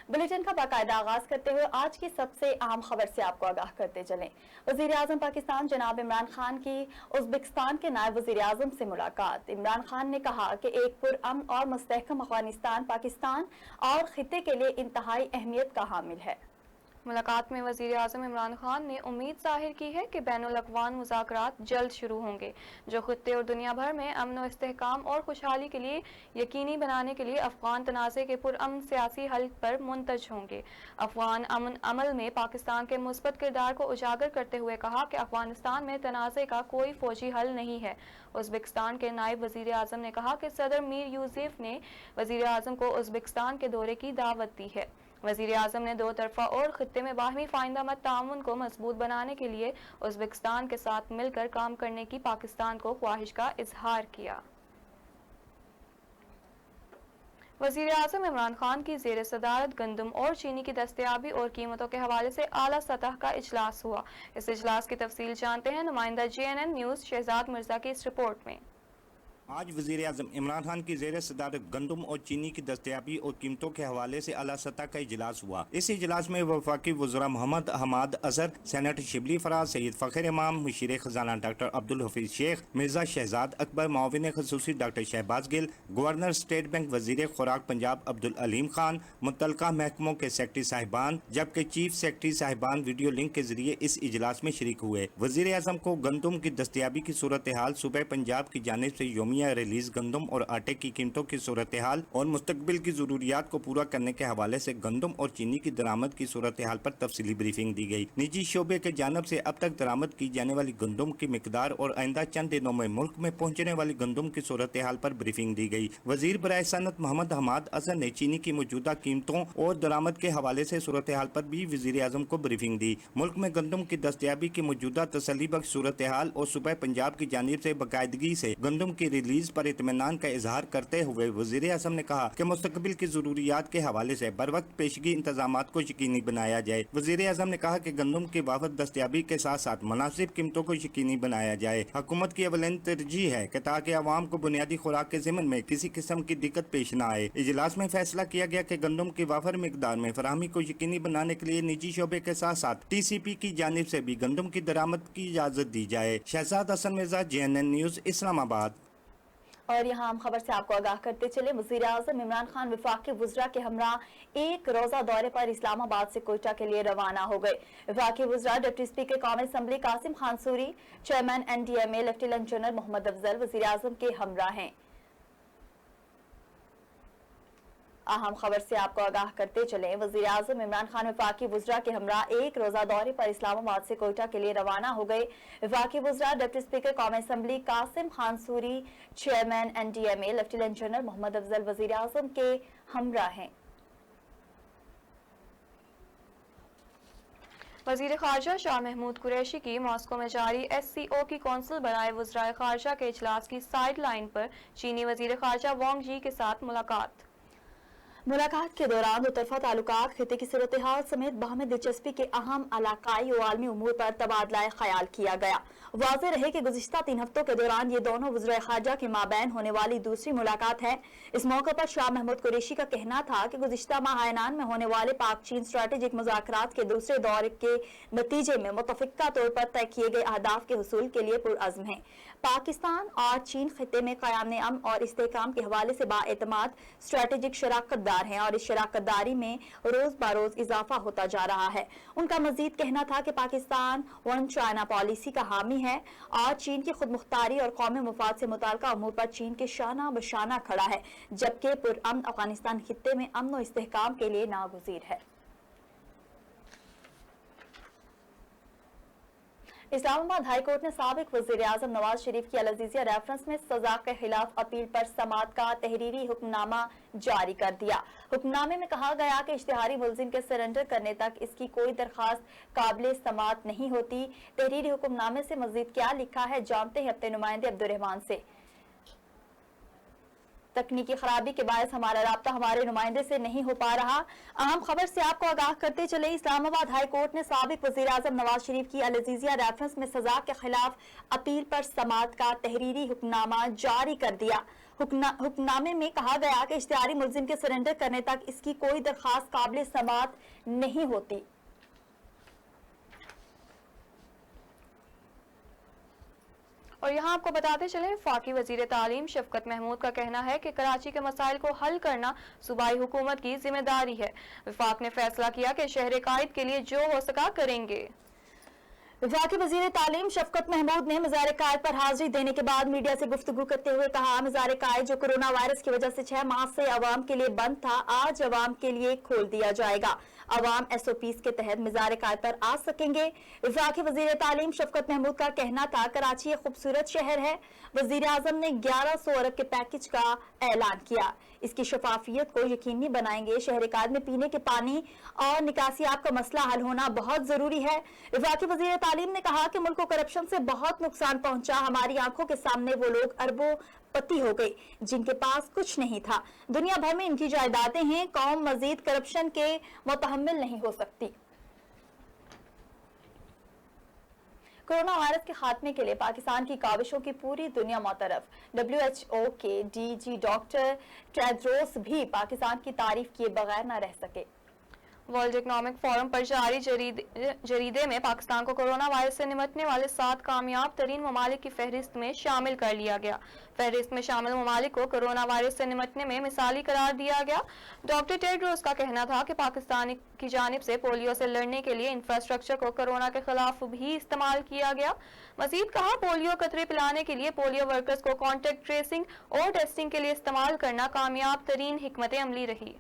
Bulletin का बाकायदा आगाज करते हुए आज की सबसे अहम खबर से आपको आगाह करते चलें। वजीर आजम पाकिस्तान जनाब इमरान खान की उज़्बेकिस्तान के नायब वजीर आजम से मुलाकात। इमरान खान ने कहा कि एक पुरअमन और मुस्तहकम अफगानिस्तान पाकिस्तान और खित्ते के लिए इंतहाई अहमियत का हामिल है। मुलाकात में वज़ीर आज़म इमरान खान ने उम्मीद ज़ाहिर की है कि बैनुल-अक़वामी मुज़ाकरात जल्द शुरू होंगे जो खित्ते और दुनिया भर में अमन व इस्तेहकाम और खुशहाली के लिए यकीनी बनाने के लिए अफ़गान तनाज़े के पुरअमन सियासी हल पर मुंतज होंगे। अफ़गान अमन अमल में पाकिस्तान के मुस्बत किरदार को उजागर करते हुए कहा कि अफ़गानिस्तान में तनाज़े का कोई फ़ौजी हल नहीं है। उज़्बेकिस्तान के नायब वज़ीर आज़म ने कहा कि सदर मीर यूसेफ ने वज़ीर आज़म को उज़्बेकिस्तान के दौरे की दावत दी है। वज़ीर आज़म ने दो तरफ़ा और खित्ते में बाहमी फ़ायदेमंद ताउन को मजबूत बनाने के लिए उज़्बेकिस्तान के साथ मिलकर काम करने की पाकिस्तान को ख्वाहिश का इजहार किया। वज़ीर आज़म इमरान खान की ज़ेर सदारत गंदम और चीनी की दस्तयाबी और कीमतों के हवाले से आला सतह का इजलास हुआ। इस इजलास की तफसील जानते हैं नुमाइंदा JNN न्यूज़ शहजाद मिर्जा की इस रिपोर्ट में। आज वज़ीर आज़म इमरान खान की ज़ेर सदारत गंदम और चीनी की दस्तयाबी और कीमतों के हवाले से आला सतह का इजलास हुआ। इस इजलास में वफाकी वज़रा मोहम्मद हमाद अज़हर, सेनेटर शिबली फराज, सैयद फ़खर इमाम, मुशीर ख़ज़ाना डॉक्टर अब्दुल हफीज़ शेख, मिर्ज़ा शहजाद अकबर, मुआविन ख़ुसूसी doctor Shahbaz Gill, governor state bank वज़ीर खुराक पंजाब अब्दुल अलीम खान, मुतल्लिक़ा महकमों के सेक्रेटरी साहिबान जबकि चीफ सेक्रेटरी साहिबान वीडियो लिंक के जरिए इस इजलास में शरीक हुए। वज़ीर आज़म को गंदम की दस्तयाबी की सूरत हाल, सूबह पंजाब की जानिब से रिलीज गंदम और आटे की कीमतों की सूरत हाल और मुस्तकबिल की जरूरियात को पूरा करने के हवाले से गंदम और चीनी की दरामद की सूरत हाल पर तफसीली ब्रीफिंग दी गई। निजी शोबे के जानब से अब तक दरामद की जाने वाली गंदम की मिकदार और आइंदा चंद दिनों में मुल्क में पहुंचने वाली गंदम की सूरत हाल पर ब्रीफिंग दी गई। वजीर बराए सनत मोहम्मद हमाद अज़हर ने चीनी की मौजूदा कीमतों और दरामद के हवाले से सूरत हाल पर भी वज़ीर आज़म को ब्रीफिंग दी। मुल्क में गंदम की दस्तयाबी की मौजूदा तसल्ली बख्श सूरत हाल और सूबह पंजाब की जानिब से बाकायदगी से गंदम की रिलीज पर इत्मीनान का इजहार करते हुए वज़ीर आज़म ने कहा कि मुस्तकबिल की जरूरियात के हवाले से बर वक्त पेशगी इंतजामात को यकीनी बनाया जाए। वज़ीर आज़म ने कहा कि गंदम की वाफद दस्तयाबी के साथ साथ मुनासिब कीमतों को यकीनी बनाया जाए। हुकूमत की अवलन तरजीह है कि ताकि आवाम को बुनियादी खुराक के ज़िमन में किसी किस्म की दिक्कत पेश न आए। इजलास में फैसला किया गया कि गंदम की वाफर मिकदार में फराहमी को यकीनी बनाने के लिए निजी शोबे के साथ साथ TCP की जानिब से भी गंदम की दरामद की इजाज़त दी जाए। Shahzad Hasan Mirza, JNN news, Islamabad. और यहाँ हम खबर से आपको आगाह करते चले। वज़ीर आज़म इमरान खान वफाकी वज़रा के हमरा एक रोज़ा दौरे पर इस्लामाबाद से कोयटा के लिए रवाना हो गए। वफाकी वज़रा डिप्टी स्पीकर कौमी assembly Qasim Khan Suri, chairman NDMA lieutenant general Mohammad Afzal वज़ीर आज़म के हमरा हैं। अहम खबर से आपको आगाह करते चले। वज़ीर आज़म इमरान खान वफाकी वज़रा के हमरा एक रोज़ा दौरे पर इस्लामाबाद से कोयटा के लिए रवाना हो गए। वफाकी वज़रा डिप्टी स्पीकर कौमी assembly Qasim Khan Suri, chairman NDMA lieutenant general Mohammad Afzal वज़ीर आज़म के हमरा हैं। वज़ीर ख़ारजा शाह महमूद कुरैशी की मॉस्को में जारी SCO की कौंसिल बनाए वज़राए ख़ारजा के इजलास की साइड लाइन पर चीनी वज़ीर ख़ारजा वांग यी के साथ मुलाकात के दौरान दो तरफा ताल्लुकात, खिते की सूरत हाल समेत बाहमी दिलचस्पी के अहम इलाकाई और आलमी उमूर पर तबादला ख्याल किया गया। वाज़ेह रहे कि गुज़िश्ता 3 हफ्तों के दौरान ये दोनों वज़राए ख़ारजा के माबैन होने वाली दूसरी मुलाकात है। इस मौके पर शाह महमूद कुरैशी का कहना था कि गुज़िश्ता माह ऐनान में होने वाले पाक चीन स्ट्रेटेजिक मुज़ाकरात के दूसरे दौर के नतीजे में मुतफ़िक़ा तौर पर तय किए गए अहदाफ के हुसूल के लिए पुरअज़्म है। पाकिस्तान और चीन खिते में क़याम अमन और इस्तेहकाम के हवाले से बाएतमाद स्ट्रेटेजिक शराकत हैं और इस शराकतदारी में रोज बरोज इजाफा होता जा रहा है। उनका मजीद कहना था कि पाकिस्तान वन चाइना पॉलिसी का हामी है और चीन की खुद मुख्तारी और कौमी मुफाद से मुताल्लिका अमूर पर चीन के शाना बशाना खड़ा है, जबकि पुरअमन अफगानिस्तान खित्ते में अमन और इस्तेहकाम के लिए नागुज़ीर है। इस्लामाबाद हाई कोर्ट ने साबिक वज़ीर आज़म नवाज शरीफ की अल-अज़ीज़िया रेफरेंस में सजा के खिलाफ अपील पर समाअत का तहरीरी हुक्मनामा जारी कर दिया। हुक्मनामे में कहा गया कि इश्तिहारी मुलजिम के सरेंडर करने तक इसकी कोई दरखास्त काबिल समाअत नहीं होती। तहरीरी हुक्मनामे से मजीद क्या लिखा है जानते हैं अपने नुमाइंदे अब्दुर्रहमान से। तकनीकी खराबी के बायस हमारा राब्ता हमारे नुमाइंदे से नहीं हो पा रहा। अहम खबर से आपको आगाह करते चले। इस्लामाबाद हाई कोर्ट ने साबिक वज़ीर आज़म नवाज शरीफ की अल-अज़ीज़िया रेफरेंस में सजा के खिलाफ अपील पर समाअत का तहरीरी हुक्मनामा जारी कर दिया। हुक्मनामे में कहा गया कि इश्तिहारी मुलजिम के सरेंडर करने तक इसकी कोई दरखास्त काबिल समाअत नहीं होती। और यहाँ आपको बताते चले, वफाकी वजीर तालीम शफकत महमूद का कहना है कि कराची के मसाइल को हल करना सूबाई हुकूमत की जिम्मेदारी है। वफाक ने फैसला किया कि शहर कायद के लिए जो हो सका करेंगे। वफाकी वजीर तालीम शफकत महमूद ने मज़ार कायद पर हाजिरी देने के बाद मीडिया से गुफ्तगू करते हुए कहा, मज़ार कायद जो कोरोना वायरस की वजह से 6 माह से अवाम के लिए बंद था, आज अवाम के लिए खोल दिया जाएगा। अवाम SOPs के तहत मज़ार कायद पर आ सकेंगे। वफाकी वजीर तालीम शफकत महमूद का कहना था, कराची एक खूबसूरत शहर है। वजीर आज़म ने 1100 अरब के पैकेज का ऐलान किया। इसकी शफाफियत को यकीनी बनाएंगे। शहर कायद में पीने के पानी और निकासियाब का मसला हल होना बहुत जरूरी है। वफाकी वजीर तालीम ने कहा कि मुल्क को करप्शन से बहुत नुकसान पहुंचा। हमारी आंखों के सामने वो लोग अरबों पति हो गए जिनके पास कुछ नहीं था। दुनिया भर में इनकी जायदादें हैं। कौम मजीद करप्शन के मुतहम्मिल नहीं हो सकती। कोरोना वायरस के खात्मे के लिए पाकिस्तान की काविशों की पूरी दुनिया मुतरफ। WHO के DG डॉक्टर टेड्रोस भी पाकिस्तान की तारीफ किए बगैर न रह सके। वर्ल्ड इकोनॉमिक फोरम पर जारी जरीदे में पाकिस्तान को कोरोना वायरस से निपटने वाले 7 कामयाब तरीन ममालिक की फहरिस्त में शामिल कर लिया गया। फहरिस्त में शामिल ममालिक को कोरोना वायरस से निपटने में मिसाली करार दिया गया। डॉक्टर टेड्रोस का कहना था कि पाकिस्तान की जानिब से पोलियो से लड़ने के लिए इंफ्रास्ट्रक्चर को कोरोना के खिलाफ भी इस्तेमाल किया गया। मजीद कहा, पोलियो कतरे पिलाने के लिए पोलियो वर्कर्स को कॉन्टेक्ट ट्रेसिंग और टेस्टिंग के लिए इस्तेमाल करना कामयाब तरीन हिकमत अमली रही।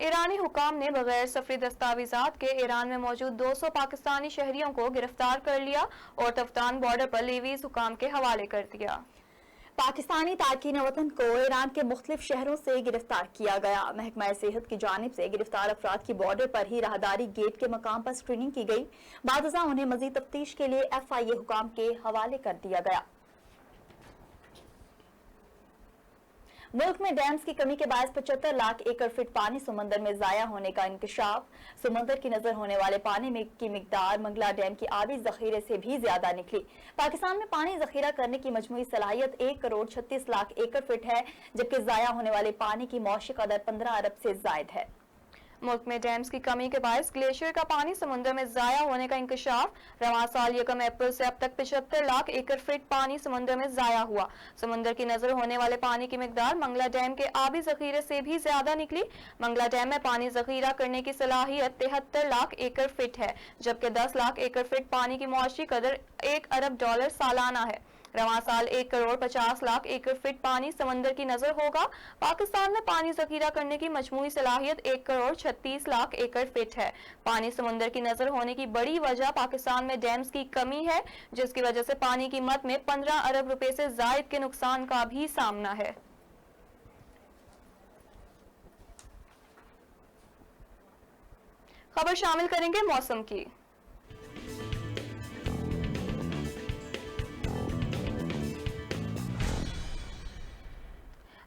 ईरानी हुकाम ने बगैर सफरी दस्तावेजात के ईरान में मौजूद 200 पाकिस्तानी शहरियों को गिरफ्तार कर लिया और तफ्तान बॉर्डर पर लेवीज हुकाम के हवाले कर दिया। पाकिस्तानी तारकीन वतन को ईरान के मुख्तलिफ शहरों से गिरफ्तार किया गया। महकमा सेहत की जानिब से गिरफ्तार अफराद की बॉर्डर पर ही राहदारी गेट के मकाम पर स्क्रीनिंग की गई। बादशाह उन्हें मजीद तफ्तीश के लिए FIA हुकाम के हवाले कर दिया गया। मुल्क में डैम्स की कमी के बायस 75 लाख एकड़ फीट पानी समंदर में जाया होने का इंकशाफ। समंदर की नजर होने वाले पानी में की मिकदार मंगला डैम की आबी जखीरे से भी ज्यादा निकली। पाकिस्तान में पानी जखीरा करने की मजमूई सलाहियत 1 करोड़ 36 लाख एकड़ फीट है, जबकि जाया होने वाले पानी की मौशी कदर 15 अरब से जायद है। मुल्क में डैम्स की कमी के बायस ग्लेशियर का पानी समुद्र में जाया होने का इंकशाफ। रवां साल 1 अप्रैल से अब तक 75 लाख एकड़ फीट पानी समुद्र में जाया हुआ। समुद्र की नजर होने वाले पानी की मिकदार मंगला डैम के आबी जखीरे से भी ज्यादा निकली। मंगला डैम में पानी जखीरा करने की सलाहियत 73 लाख एकड़ फीट है, जबकि 10 लाख एकड़ फीट पानी की मुआशी कदर $1 अरब सालाना है। रवां साल 1 करोड़ 50 लाख एकड़ फीट पानी समंदर की नजर होगा। पाकिस्तान में पानी जखीरा करने की मजमूई सलाहियत 1 करोड़ 36 लाख एकड़ फीट है। पानी समंदर की नजर होने की बड़ी वजह पाकिस्तान में डैम्स की कमी है, जिसकी वजह से पानी की मद में 15 अरब रुपए से जायद के नुकसान का भी सामना है। खबर शामिल करेंगे मौसम की।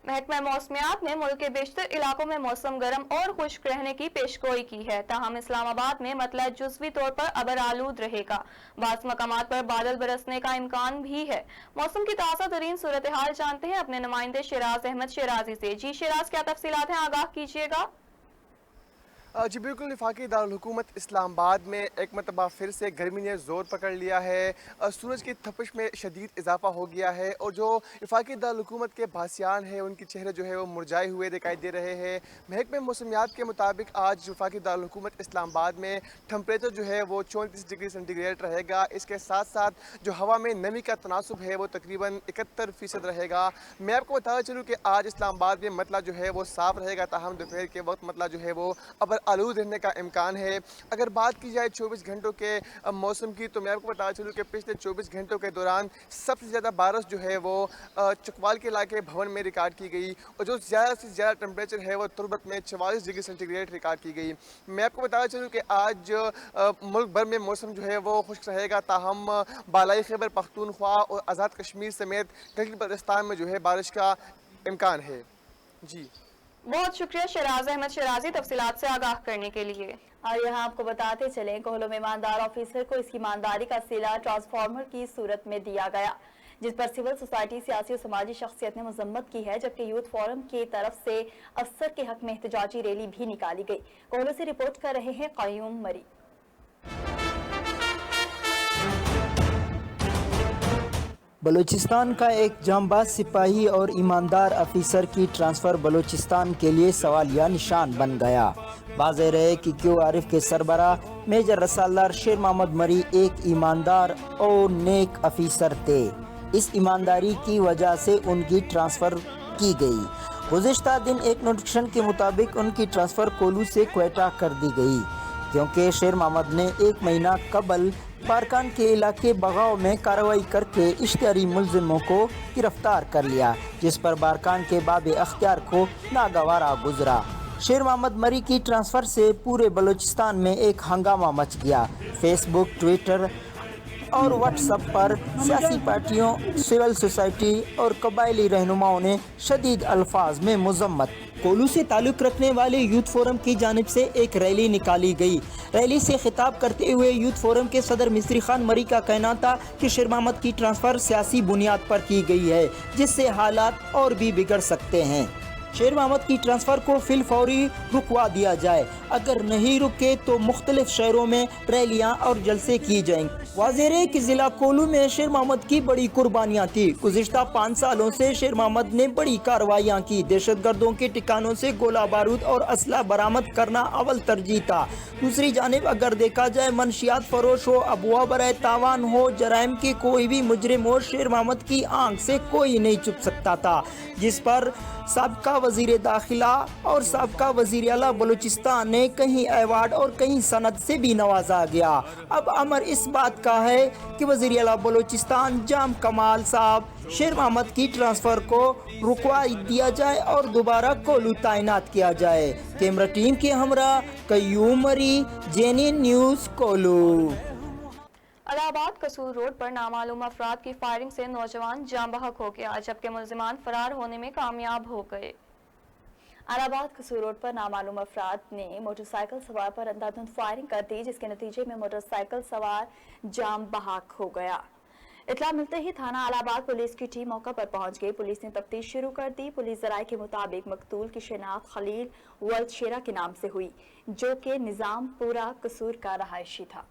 महकमा मौसमियात ने मुल्क के बेशतर इलाकों में मौसम गर्म और खुश्क रहने की पेशगोई की है। ताहम इस्लामाबाद में मतला जुज़वी तौर पर अबर आलूद रहेगा। बाज़ मकामात पर बादल बरसने का इम्कान भी है। मौसम की ताज़ा तरीन सूरत हाल जानते हैं अपने नुमाइंदे शिराज अहमद शिराजी से। जी शिराज, क्या तफसीलात हैं, आगाह कीजिएगा। जी बिल्कुल, वफाकी दारुल-हुकूमत इस्लामाबाद में एक मरतबा फिर से गर्मी ने ज़ोर पकड़ लिया है। सूरज की तपिश में शदीद इजाफा हो गया है और जो वफाकी दारुल-हुकूमत के भासियान हैं उनके चेहरे जो है वो मुरझाए हुए दिखाई दे रहे हैं। महकमे मौसमियात के मुताबिक आज वफाकी दारुल-हुकूमत इस्लामाबाद में टेम्परेचर जो है वो 34 डिग्री सेंटीग्रेड रहेगा। इसके साथ साथ जो हवा में नमी का तनासुब है वो तकरीबन 71% रहेगा। मैं आपको बताना चलूँ कि आज इस्लामाबाद में मतला जो है वो साफ़ रहेगा, ताहम दोपहर के वक्त मतला जो है वो अबर आलूद रहने का इम्कान है। अगर बात की जाए 24 घंटों के मौसम की, तो मैं आपको बताना चलूँ कि पिछले 24 घंटों के दौरान सबसे ज़्यादा बारिश जो है वो चकवाल के इलाके भवन में रिकॉर्ड की गई और जो ज़्यादा से ज़्यादा टेम्परेचर है वो तुरबत में 44 डिग्री सेंटीग्रेड रिकॉर्ड की गई। मैं आपको बताना चलूँ कि आज मुल्क भर में मौसम जो है वो खुश्क रहेगा, ताहम बालाई खैबर पख्तूनख्वा और आज़ाद कश्मीर समेत गिलगित बल्तिस्तान में जो है बारिश का इम्कान है। जी बहुत शुक्रिया शिराज अहमद शिराजी तफसीलात से आगाह करने के लिए। और यहाँ आपको बताते चलें कोहलों में ईमानदार ऑफिसर को इसकी ईमानदारी का सिला ट्रांसफार्मर की सूरत में दिया गया, जिस पर सिविल सोसाइटी, सियासी और समाजी शख्सियत ने मजम्मत की है, जबकि यूथ फोरम की तरफ से अफसर के हक में एहतजाजी रैली भी निकाली गई। कोहलों से रिपोर्ट कर रहे हैं कयूम मरी। बलूचिस्तान का एक जांबाज सिपाही और ईमानदार अफिसर की ट्रांसफ़र बलूचिस्तान के लिए सवालिया निशान बन गया। वाज़ेह रहे कि क्यू आरिफ के सरबरा मेजर रसालदार शेर मोहम्मद मरी एक ईमानदार और नेक अफिसर थे। इस ईमानदारी की वजह से उनकी ट्रांसफ़र की गई। गुज़िश्ता दिन एक नोटिफिकेशन के मुताबिक उनकी ट्रांसफ़र कोलू से क्वेटा कर दी गई, क्योंकि शेर मोहम्मद ने 1 महीना कबल बारकान के इलाके बगाव में कार्रवाई करके इश्तिहारी मुलजिमों को गिरफ्तार कर लिया, जिस पर बारकान के बाब अख्तियार को नागवारा गुजरा। शेर मोहम्मद मरी की ट्रांसफ़र से पूरे बलूचिस्तान में एक हंगामा मच गया। फेसबुक, ट्विटर और व्हाट्सएप पर सियासी पार्टियों, सिविल सोसाइटी और कबायली रहनुमाओं ने शदीद अल्फाज में मजम्मत। कोलू से ताल्लुक़ रखने वाले यूथ फोरम की जानिब से एक रैली निकाली गई। रैली से खिताब करते हुए यूथ फोरम के सदर मिस्त्री खान मरी का कहना था कि शेर मोहम्मद की ट्रांसफ़र सियासी बुनियाद पर की गई है, जिससे हालात और भी बिगड़ सकते हैं। शेर मोहम्मद की ट्रांसफ़र को फिल फौरी रुकवा दिया जाए, अगर नहीं रुके तो मुख्तलिफ शहरों में रैलियां और जलसे की जाएंगे। वाज़ेह है कि ज़िला कोलू में शेर मोहम्मद की बड़ी कुर्बानियां थी। गुज़िश्ता 5 सालों से शेर मोहम्मद ने बड़ी कार्रवाइयाँ की। दहशतगर्दों के ठिकानों से गोला बारूद और असला बरामद करना अव्वल तरजीह था। दूसरी जानिब अगर देखा जाए मनशियात फरोश हो, अबुआ बराए तावान हो, जराइम के कोई भी मुजरिम हो, शेर मोहम्मद की आंख से कोई नहीं छुप सकता था, जिस पर साबका वज़ीर दाखिला और साबका वज़ीर आला बलूचिस्तान ने कहीं अवार्ड और कहीं सनद से भी नवाजा गया। अब अमर इस बात का है कि वज़ीर आला बलूचिस्तान जाम कमाल साहब शेर मोहम्मद की ट्रांसफ़र को रुकवा दिया जाए और दोबारा कोलू तैनात किया जाए। कैमरा टीम के हमरा कयूम मरी, जेएनएन न्यूज़ कोलू। इलाहाबाद कसूर रोड पर नामालूम अफराद की फायरिंग से नौजवान जाँ बहक हो गया, जबकि मुलजिमान फरार होने में कामयाब हो गए। इलाहाबाद कसूर रोड पर नामालूम अफराद ने मोटरसाइकिल सवार पर अंधाधुंध फायरिंग कर दी, जिसके नतीजे में मोटरसाइकिल सवार जाम बहक हो गया। इतला मिलते ही थाना इलाहाबाद पुलिस की टीम मौका पर पहुंच गई। पुलिस ने तफ्तीश शुरू कर दी। पुलिस जराये के मुताबिक मकतूल की शिनाख्त खलील वल्द शेरा के नाम से हुई, जो कि निजामपुरा कसूर का रहायशी था।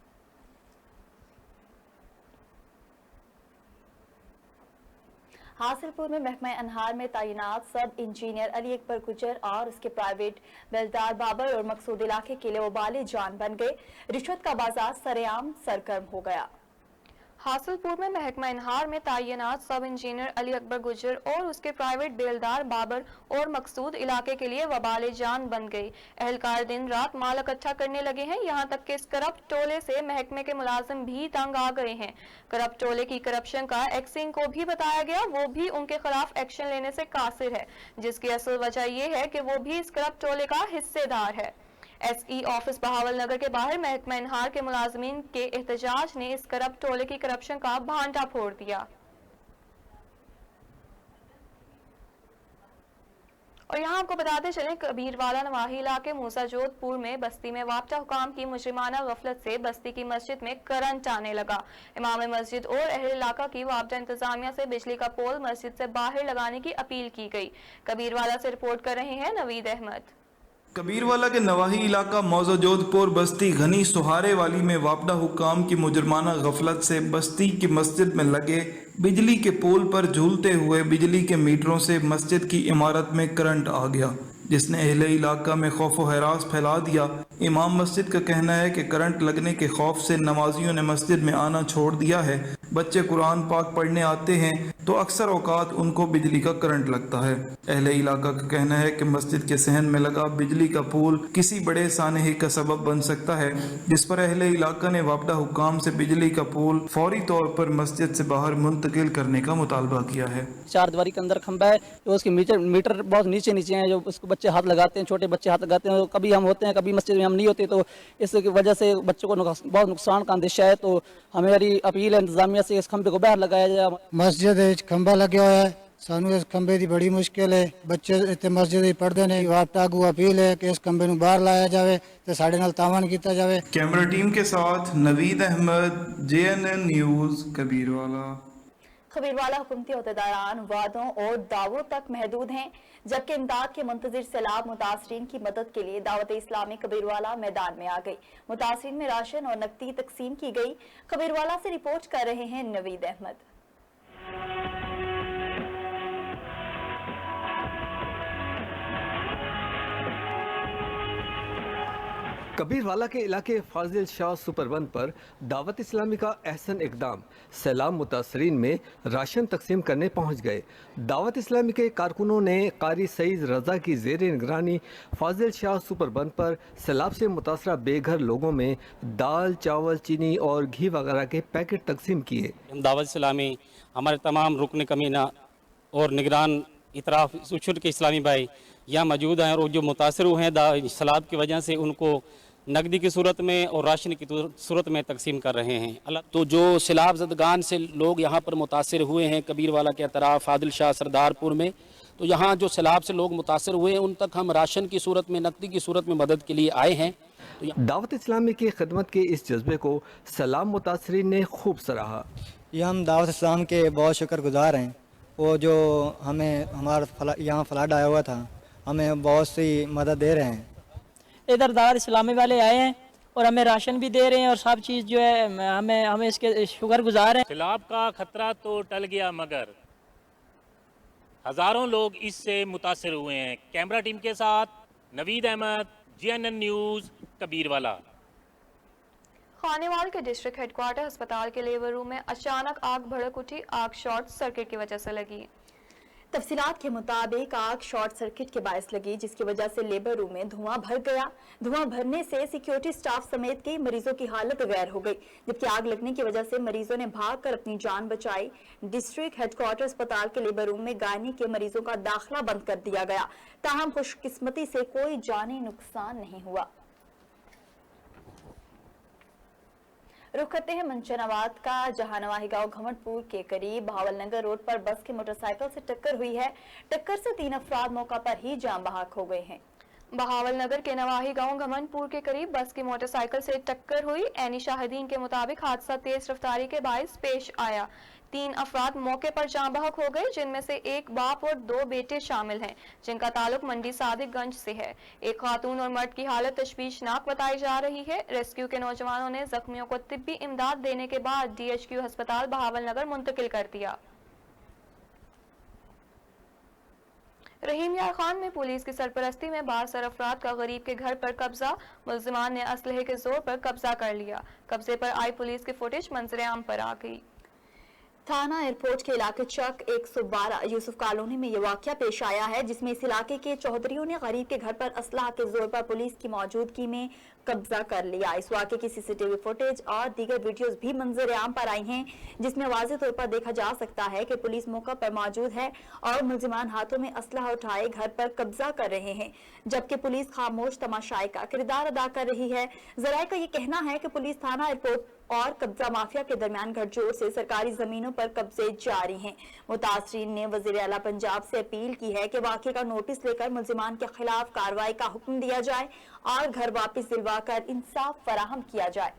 हासिलपुर में महकमा अनहार में तैनात सब इंजीनियर अली अकबर गुजर और उसके प्राइवेट बेलदार बाबर और मकसूद इलाके के लिए वबाले जान बन गए। रिश्वत का बाजार सरेआम सरगर्म हो गया। हासिलपुर में महकमा इनहार में तैनात सब इंजीनियर अली अकबर गुजर और उसके प्राइवेट बेलदार बाबर और मकसूद इलाके के लिए वबाले जान बन गई। अहलकार दिन रात माल इकट्ठा करने लगे हैं, यहाँ तक कि इस करप्ट टोले से महकमे के मुलाजिम भी तंग आ गए हैं। करप्ट टोले की करप्शन का एक्सिंग को भी बताया गया, वो भी उनके खिलाफ एक्शन लेने से कासिर है, जिसकी असल वजह यह है कि वो भी इस करप्ट टोले का हिस्सेदार है। एसई ऑफिस बहावल नगर के बाहर महकमा इनहार के मुलाजमीन के एहतजाज ने इस करप्ट टोले की करप्शन का भांटा फोड़ दिया। और यहाँ आपको बताते चलें, कबीरवाला नवाही इलाके मूसा जोधपुर में बस्ती में वापटा हुकाम की मुजरिमाना गफलत से बस्ती की मस्जिद में करंट आने लगा। इमाम मस्जिद और अहल इलाका की वापटा इंतजामिया से बिजली का पोल मस्जिद से बाहर लगाने की अपील की गई। कबीरवाला से रिपोर्ट कर रहे हैं नवीद अहमद। कबीरवाला के नवाही इलाका मौजा जोधपुर बस्ती घनी सुहारे वाली में वापडा हुकाम की मुजरमाना गफलत से बस्ती की मस्जिद में लगे बिजली के पोल पर झूलते हुए बिजली के मीटरों से मस्जिद की इमारत में करंट आ गया, जिसने अहले इलाका में खौफ व हरास फैला दिया। इमाम मस्जिद का कहना है कि करंट लगने के खौफ से नमाजियों ने मस्जिद में आना छोड़ दिया है। बच्चे कुरान पाक पढ़ने आते हैं तो अक्सर औकात उनको बिजली का करंट लगता है। अहले इलाका का कहना है कि मस्जिद के सहन में लगा बिजली का पोल किसी बड़े सानहे का सबब बन सकता है, जिस पर अहले इलाका ने वापडा हुकाम से बिजली का पोल फौरी तौर पर मस्जिद से बाहर मुंतकिल करने का मुतालबा किया है। 4 दीवारी के अंदर खंबा है, तो उसके मीटर बहुत नीचे हैं, जो उसको बच्चे हाथ लगाते हैं, छोटे बच्चे हाथ लगाते हैं। कभी हम होते हैं, कभी मस्जिद में हम नहीं होते, तो इस वजह से बच्चों को बहुत नुकसान का अंदेशा है। तो हमारी अपील है इंतजामिया से इस खंबे को बाहर लगाया जाए। मस्जिद खंबा लगे हुआ है, ਸਾਨੂੰ ਇਸ ਖੰਭੇ ਦੀ ਬੜੀ ਮੁਸ਼ਕਿਲ ਹੈ। ਬੱਚੇ ਇੱਥੇ ਮਸਜਿਦ ਵਿੱਚ ਪੜ੍ਹਦੇ ਨੇ। ਵਾਪਟਾ ਅਗੂ ਅਪੀਲ ਹੈ ਕਿ ਇਸ ਖੰਭੇ ਨੂੰ ਬਾਹਰ ਲਾਇਆ ਜਾਵੇ ਤੇ ਸਾਡੇ ਨਾਲ ਤਾਵਾਨ ਕੀਤਾ ਜਾਵੇ। कैमरा टीम के साथ नवीद अहमद, JNN न्यूज़ कबीरवाला। खबीरवाला हुकूमती अहदेदारान वादों और दावों तक महदूद हैं, जबकि इमदाद के मुंतजिर सैलाब मुतासरीन की मदद के लिए दावत इस्लामी कबीरवाला मैदान में आ गई। मुतासरीन में राशन और नकदी तकसीम की गई। कबीरवाला से रिपोर्ट कर रहे हैं नवीद अहमद। कबीरवाला के इलाके फाजिल शाह सुपर वन पर दावत इस्लामी का अहसन इकदाम। सैलाब मुतासरीन में राशन तकसीम करने पहुंच गए। दावत इस्लामी के कारकुनों ने कारी सईद रजा की ज़ेर निगरानी फाजिल शाह सुपर वन पर सैलाब से मुतासरा बेघर लोगों में दाल, चावल, चीनी और घी वगैरह के पैकेट तकसीम किए। दावत इस्लामी हमारे तमाम रुकन कमीना और निगरान इतराफ़ उछुल के इस्लामी भाई यहाँ मौजूद हैं और जो मुतासर हुए हैं सैलाब की वजह से उनको नकदी की सूरत में और राशन की सूरत में तकसीम कर रहे हैं। तो जो सैलाब ज़दगान से लोग यहाँ पर मुतासर हुए हैं कबीरवाला के अतराफ़ फादिल शाह सरदारपुर में, तो यहाँ जो सैलाब से लोग मुतासर हुए हैं उन तक हम राशन की सूरत में, नकदी की सूरत में मदद के लिए आए हैं। तो दावत इस्लामी की खिदमत के इस जज्बे को सैलाब मुतासरीन ने खूब सराहा। ये हम दावत इस्लाम के बहुत शुक्रगुजार हैं। वो जो हमें हमारा यहाँ फ्लड आया हुआ था, हमें बहुत सी मदद दे रहे हैं। इधर दावत इस्लामी वाले आए हैं और हमें राशन भी दे रहे हैं और सब चीज़ जो है हमें इसके शुक्रगुजार हैं। सैलाब का खतरा तो टल गया मगर हज़ारों लोग इससे मुतासर हुए हैं। कैमरा टीम के साथ नवीद अहमद, JNN न्यूज़ कबीरवाला। खानेवाल के डिस्ट्रिक्ट हेडक्वार्टर अस्पताल के लेबर रूम में अचानक आग भड़क उठी। आग शॉर्ट सर्किट की वजह से लगी। तफसीलात के मुताबिक आग शॉर्ट सर्किट के बायस लगी, जिसकी वजह से लेबर रूम में धुआं भर गया। धुआं भरने से सिक्योरिटी स्टाफ समेत कई मरीजों की हालत गैर हो गई, जबकि आग लगने की वजह से मरीजों ने भागकर अपनी जान बचाई। डिस्ट्रिक्ट हेडक्वार्टर अस्पताल के लेबर रूम में गायनी के मरीजों का दाखिला बंद कर दिया गया। ताहम खुशकिस्मती से कोई जानी नुकसान नहीं हुआ। रुख करते हैं मंचनाबाद का, जहां नवाही गांव घमंडपुर के करीब बहावलनगर रोड पर बस की मोटरसाइकिल से टक्कर हुई है। टक्कर से 3 अफराद मौका पर ही जान बहक हो गए हैं। बहावलनगर के नवाही गांव घमंडपुर के करीब बस की मोटरसाइकिल से टक्कर हुई। ऐनी शाहिदीन के मुताबिक हादसा तेज रफ्तारी के बायस पेश आया। 3 अफराद मौके पर जान बहक हो गए, जिनमें से एक बाप और 2 बेटे शामिल हैं, जिनका ताल्लुक मंडी सादिकगंज से है। एक खातून और मर्द की हालत तशवीशनाक बताई जा रही है। रेस्क्यू के नौजवानों ने जख्मियों को तिब्बी इमदाद देने के बाद DHQ अस्पताल बहावलनगर मुंतकिल कर दिया। रहीम यार खान में पुलिस की सरपरस्ती में 12 अफराद का गरीब के घर पर कब्जा। मुल्जिमान ने असलहे के जोर पर कब्जा कर लिया। कब्जे पर आई पुलिस की फुटेज मंजर आम पर आ गई। थाना एयरपोर्ट के इलाके चक 112 यूसुफ कॉलोनी में ये वाकया पेश आया है, जिसमें इस इलाके के चौधरियों ने गरीब के घर पर असलाह के जोर पर पुलिस की मौजूदगी में कब्जा कर लिया। इस वाकये की CCTV फुटेज और दीगर वीडियोस भी मंजर आम पर आई हैं, जिसमें वाज़ेह तौर पर देखा जा सकता है कि पुलिस मौका पर मौजूद है और मुल्जिमान हाथों में असलाह उठाए घर पर कब्जा कर रहे हैं, जबकि पुलिस खामोश तमाशाई का किरदार अदा कर रही है। जराये का ये कहना है कि पुलिस थाना एयरपोर्ट और कब्जा माफिया के दरमियान गठजोड़ से सरकारी जमीनों पर कब्जे जारी हैं। मुतासरीन ने वज़ीर आला पंजाब से अपील की है कि वाक़े का नोटिस लेकर मुल्जिमान के खिलाफ कार्रवाई का हुक्म दिया जाए और घर वापस दिलवाकर इंसाफ फराहम किया जाए।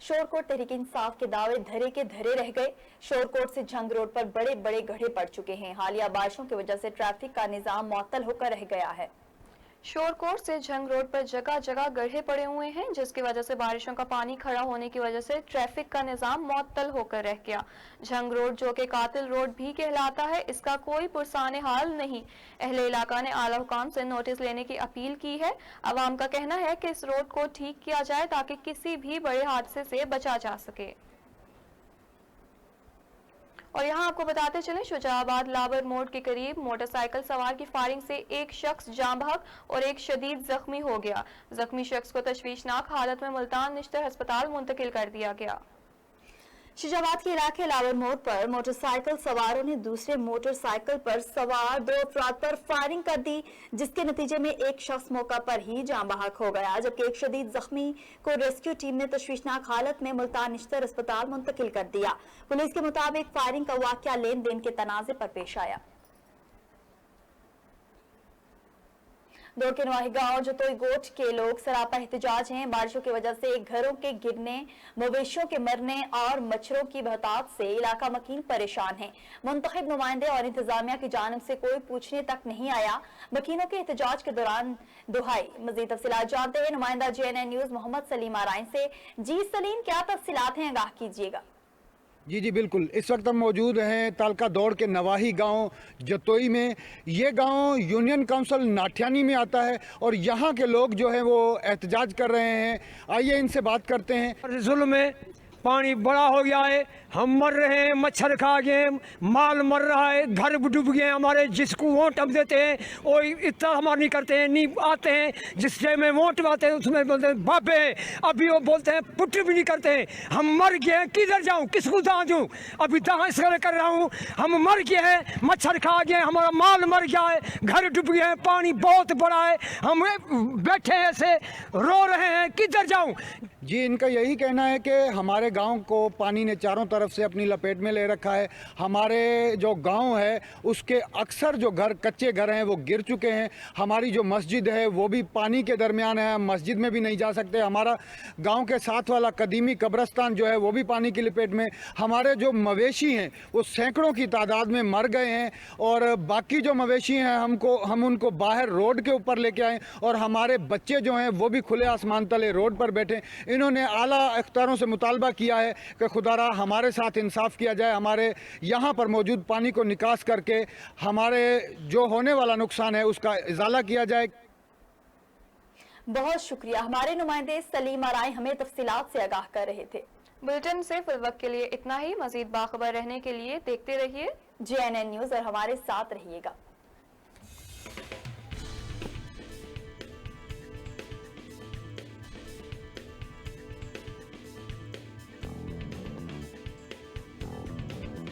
शोरकोट तहरीक इंसाफ के दावे धरे के धरे रह गए। शोरकोट से झंग रोड पर बड़े बड़े गड्ढे पड़ चुके हैं। हालिया बारिशों की वजह से ट्रैफिक का निजाम मुअत्तल होकर रह गया है। शोरकोट से झंग रोड पर जगह जगह गड्ढे पड़े हुए हैं, जिसकी वजह से बारिशों का पानी खड़ा होने की वजह से ट्रैफिक का निजाम मुअत्तल होकर रह गया। झंग रोड, जो कि कातिल रोड भी कहलाता है, इसका कोई पुरसाने हाल नहीं। अहले इलाका ने आला हुकाम से नोटिस लेने की अपील की है। अवाम का कहना है कि इस रोड को ठीक किया जाए ताकि किसी भी बड़े हादसे से बचा जा सके। और यहाँ आपको बताते चलें, शुजाबाद लाबर मोड़ के करीब मोटरसाइकिल सवार की फायरिंग से एक शख्स जान बहक और एक शदीद जख्मी हो गया। जख्मी शख्स को तशवीशनाक हालत में मुल्तान निश्तर अस्पताल मुंतकिल कर दिया गया। शिजाबाद के इलाके लावर मोड़ पर मोटरसाइकिल सवारों ने दूसरे मोटरसाइकिल पर सवार 2 अफराद पर फायरिंग कर दी, जिसके नतीजे में एक शख्स मौका पर ही जान बहक हो गया, जबकि एक शदीद जख्मी को रेस्क्यू टीम ने तशवीशनाक हालत में मुल्तान निश्तर अस्पताल मुंतकिल कर दिया। पुलिस के मुताबिक फायरिंग का वाकया लेन देन के तनाजे पर पेश आया। दौड़ के नवाही गांव जतोई गोट के लोग सरापा एहतजाज हैं। बारिशों की वजह से घरों के गिरने, मवेशियों के मरने और मच्छरों की बहतात से इलाका मकीन परेशान है। मुंतखब नुमाइंदे और इंतजामिया की जानिब से कोई पूछने तक नहीं आया। मकीनों के एहतजाज के दौरान दुहाई। मजीद तफसीलात जानते हैं नुमाइंदा JNN न्यूज मोहम्मद सलीम आराइन से। जी सलीम, क्या तफसीलात हैं, आगाह कीजिएगा। जी बिल्कुल, इस वक्त हम मौजूद हैं तालका दौड़ के नवाही गांव जतोई में। ये गांव यूनियन काउंसिल नाठियानी में आता है और यहाँ के लोग जो हैं वो एहतजाज कर रहे हैं। आइए इनसे बात करते हैं। जुल्म में पानी बड़ा हो गया है, हम मर रहे हैं, मच्छर खा गए, माल मर रहा है, घर डूब गए हमारे। जिसको वोट हम देते हैं वो इतना हमारा नहीं करते हैं, नहीं आते हैं। जिस टाइम में वोट आते हैं उसमें बोलते हैं बाबे, अभी वो बोलते हैं पुट भी नहीं करते हैं। हम मर गए हैं, किधर जाऊँ, किसको दाँ दूँ? अभी दाँ इसलिए कर रहा हूँ, हम मर गए हैं, मच्छर खा गए, हमारा माल मर गया है, घर डूब गए हैं, पानी बहुत बड़ा है, हम बैठे हैं ऐसे रो रहे हैं, किधर जाऊँ? जी, इनका यही कहना है कि हमारे गांव को पानी ने चारों तरफ से अपनी लपेट में ले रखा है। हमारे जो गांव है उसके अक्सर जो घर, कच्चे घर हैं, वो गिर चुके हैं। हमारी जो मस्जिद है वो भी पानी के दरमियान है, हम मस्जिद में भी नहीं जा सकते। हमारा गांव के साथ वाला कदीमी कब्रस्तान जो है वो भी पानी की लपेट में। हमारे जो मवेशी हैं वो सैकड़ों की तादाद में मर गए हैं और बाकी जो मवेशी हैं हम उनको बाहर रोड के ऊपर लेके आए और हमारे बच्चे जो हैं वो भी खुले आसमान तले रोड पर बैठे। इन्होंने आला अख्तारों से मुतालबा किया है कि खुदारा हमारे साथ इंसाफ किया जाए, हमारे यहाँ पर मौजूद पानी को निकास करके हमारे जो होने वाला नुकसान है उसका इजाला किया जाए। बहुत शुक्रिया, हमारे नुमाइंदे सलीम आराई हमें तफसीलात से आगाह कर रहे थे। बुलेटिन से फिल वक्त के लिए इतना ही। मजीद बाखबर रहने के लिए देखते रहिए JNN न्यूज और हमारे साथ रहिएगा।